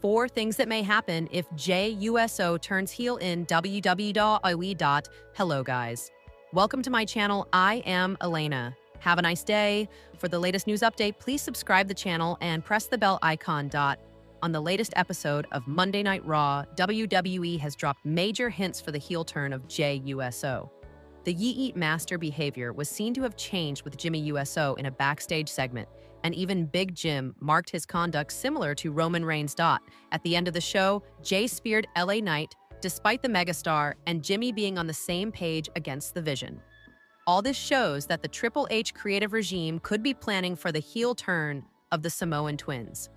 4 things that may happen if Jey Uso turns heel in WWE. Hello, guys. Welcome to my channel. I am Elena. Have a nice day. For the latest news update, please subscribe the channel and press the bell icon. On the latest episode of Monday Night Raw, WWE has dropped major hints for the heel turn of Jey Uso. The Yeet Master behavior was seen to have changed with Jimmy Uso in a backstage segment, and even Big Jim marked his conduct similar to Roman Reigns. At the end of the show, Jey speared LA Knight, despite the megastar and Jimmy being on the same page against the Vision. All this shows that the Triple H creative regime could be planning for the heel turn of the Samoan twins.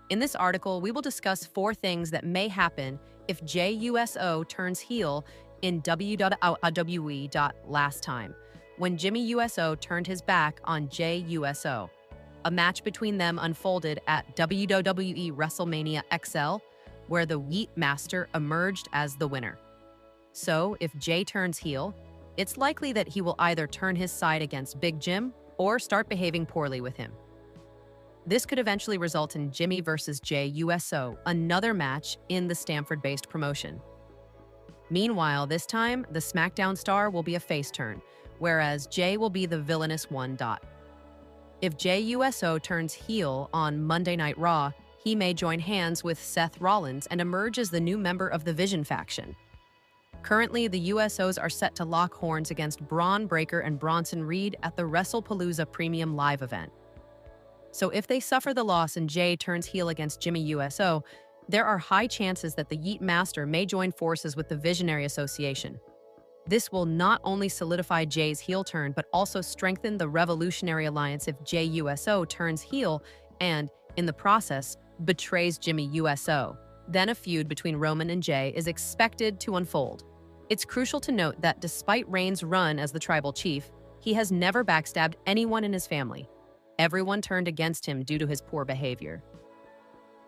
In this article, we will discuss 4 things that may happen if Jey Uso turns heel in WWE. Last time, when Jimmy Uso turned his back on Jey Uso. A match between them unfolded at WWE WrestleMania XL, where the Yeet Master emerged as the winner. So, if Jey turns heel, it's likely that he will either turn his side against Big Jim or start behaving poorly with him. This could eventually result in Jimmy versus Jey Uso, another match in the Stamford-based promotion. Meanwhile, this time, the SmackDown star will be a face turn, whereas Jey will be the villainous one. If Jey Uso turns heel on Monday Night Raw, he may join hands with Seth Rollins and emerge as the new member of the Vision faction. Currently, the Usos are set to lock horns against Braun Breaker and Bronson Reed at the WrestlePalooza Premium Live event. So if they suffer the loss and Jey turns heel against Jimmy Uso, there are high chances that the Yeet Master may join forces with the Visionary Association. This will not only solidify Jey's heel turn, but also strengthen the Revolutionary Alliance if Jey Uso turns heel and, in the process, betrays Jimmy Uso. Then a feud between Roman and Jey is expected to unfold. It's crucial to note that despite Reigns' run as the tribal chief, he has never backstabbed anyone in his family. Everyone turned against him due to his poor behavior.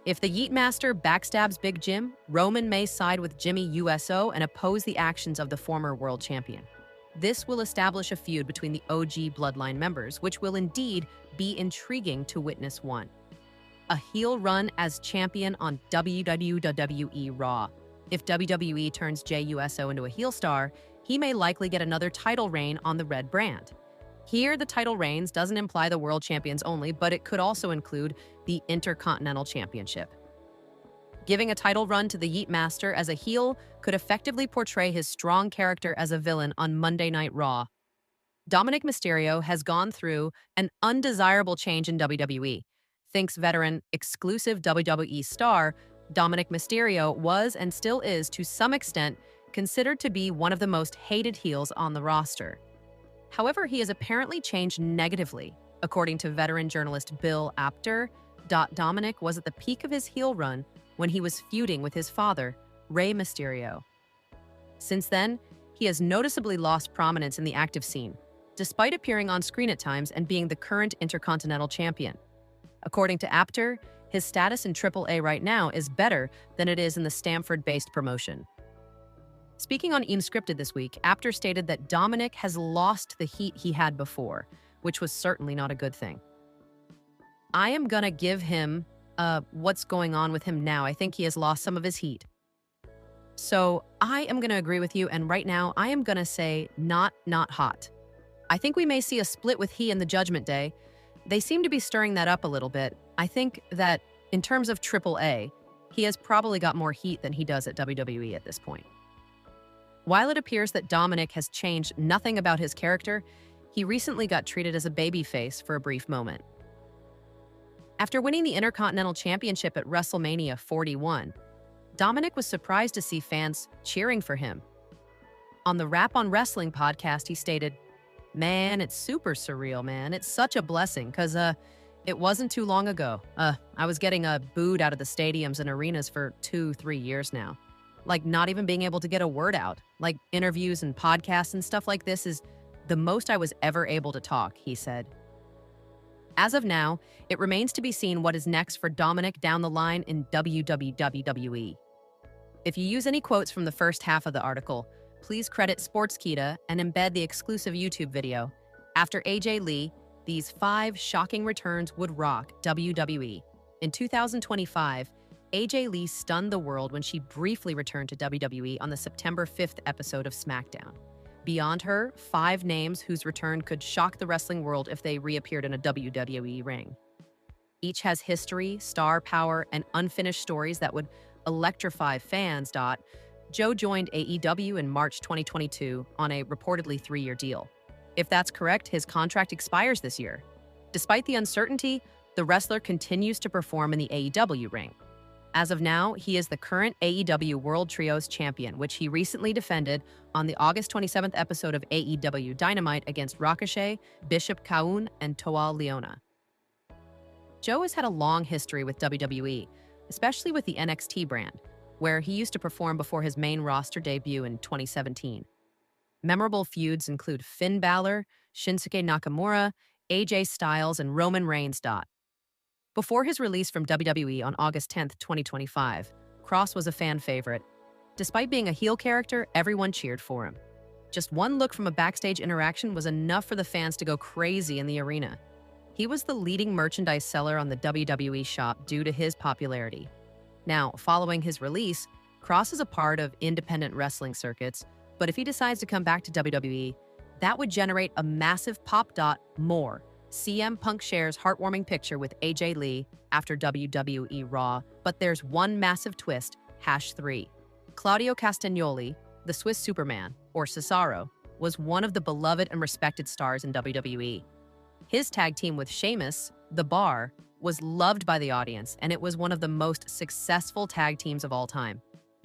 If the Yeet Master backstabs Big Jim, Roman may side with Jimmy Uso and oppose the actions of the former world champion. This will establish a feud between the OG Bloodline members, which will indeed be intriguing to witness. A heel run as champion on WWE Raw. If WWE turns Jey Uso into a heel star, he may likely get another title reign on the red brand. Here, the title reigns doesn't imply the world champions only, but it could also include the Intercontinental Championship. Giving a title run to the Yeet Master as a heel could effectively portray his strong character as a villain on Monday Night Raw. Dominic Mysterio has gone through an undesirable change in WWE. Thinks veteran, exclusive WWE star Dominic Mysterio was and still is, to some extent, considered to be one of the most hated heels on the roster. However, he has apparently changed negatively. According to veteran journalist Bill Apter, Dominic was at the peak of his heel run when he was feuding with his father, Rey Mysterio. Since then, he has noticeably lost prominence in the active scene, despite appearing on screen at times and being the current Intercontinental Champion. According to Apter, his status in AAA right now is better than it is in the Stamford-based promotion. Speaking on Scripted this week, Apter stated that Dominic has lost the heat he had before, which was certainly not a good thing. I am gonna give him what's going on with him now. I think he has lost some of his heat. So I am gonna agree with you, and right now I am gonna say not hot. I think we may see a split with he and the Judgment Day. They seem to be stirring that up a little bit. I think that in terms of AAA, he has probably got more heat than he does at WWE at this point. While it appears that Dominic has changed nothing about his character, he recently got treated as a babyface for a brief moment. After winning the Intercontinental Championship at WrestleMania 41, Dominic was surprised to see fans cheering for him. On the Rap on Wrestling podcast, he stated, "Man, it's super surreal, man. It's such a blessing, because it wasn't too long ago. I was getting booed out of the stadiums and arenas for 2-3 years now. Like, not even being able to get a word out. Like, interviews and podcasts and stuff like this is the most I was ever able to talk," he said. As of now, it remains to be seen what is next for Dominic down the line in WWE. If you use any quotes from the first half of the article, please credit Sportskeeda and embed the exclusive YouTube video. After AJ Lee, these 5 shocking returns would rock WWE. In 2025, AJ Lee stunned the world when she briefly returned to WWE on the September 5th episode of SmackDown. Beyond her, 5 names whose return could shock the wrestling world if they reappeared in a WWE ring. Each has history, star power, and unfinished stories that would electrify fans. Joe joined AEW in March 2022 on a reportedly 3-year deal. If that's correct, his contract expires this year. Despite the uncertainty, the wrestler continues to perform in the AEW ring. As of now, he is the current AEW World Trios Champion, which he recently defended on the August 27th episode of AEW Dynamite against Ricochet, Bishop Kaun, and Toa Leona. Joe has had a long history with WWE, especially with the NXT brand, where he used to perform before his main roster debut in 2017. Memorable feuds include Finn Balor, Shinsuke Nakamura, AJ Styles, and Roman Reigns. Before his release from WWE on August 10, 2025, Cross was a fan favorite. Despite being a heel character, everyone cheered for him. Just one look from a backstage interaction was enough for the fans to go crazy in the arena. He was the leading merchandise seller on the WWE shop due to his popularity. Now, following his release, Cross is a part of independent wrestling circuits, but if he decides to come back to WWE, that would generate a massive pop. More. CM Punk shares heartwarming picture with AJ Lee after WWE Raw, but there's one massive twist, #3. Claudio Castagnoli, the Swiss Superman, or Cesaro, was one of the beloved and respected stars in WWE. His tag team with Sheamus, The Bar, was loved by the audience, and it was one of the most successful tag teams of all time.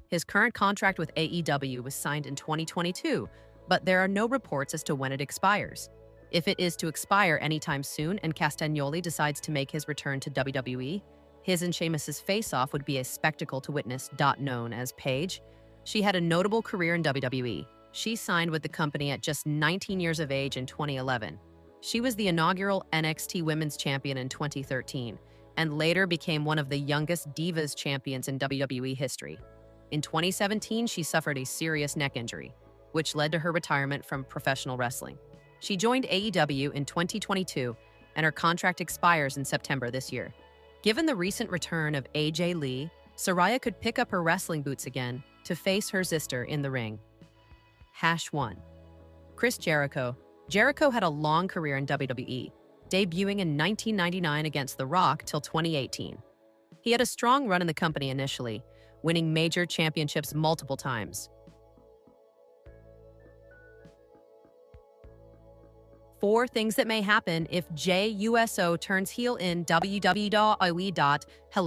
His current contract with AEW was signed in 2022, but there are no reports as to when it expires. If it is to expire anytime soon and Castagnoli decides to make his return to WWE, his and Sheamus's face-off would be a spectacle to witness. Known as Paige, she had a notable career in WWE. She signed with the company at just 19 years of age in 2011. She was the inaugural NXT Women's Champion in 2013 and later became one of the youngest Divas champions in WWE history. In 2017, she suffered a serious neck injury, which led to her retirement from professional wrestling. She joined AEW in 2022, and her contract expires in September this year. Given the recent return of AJ Lee, Saraya could pick up her wrestling boots again to face her sister in the ring. #1. Chris Jericho. Jericho had a long career in WWE, debuting in 1999 against The Rock till 2018. He had a strong run in the company initially, winning major championships multiple times. 4 things that may happen if Jey Uso turns heel in WWE. Hello.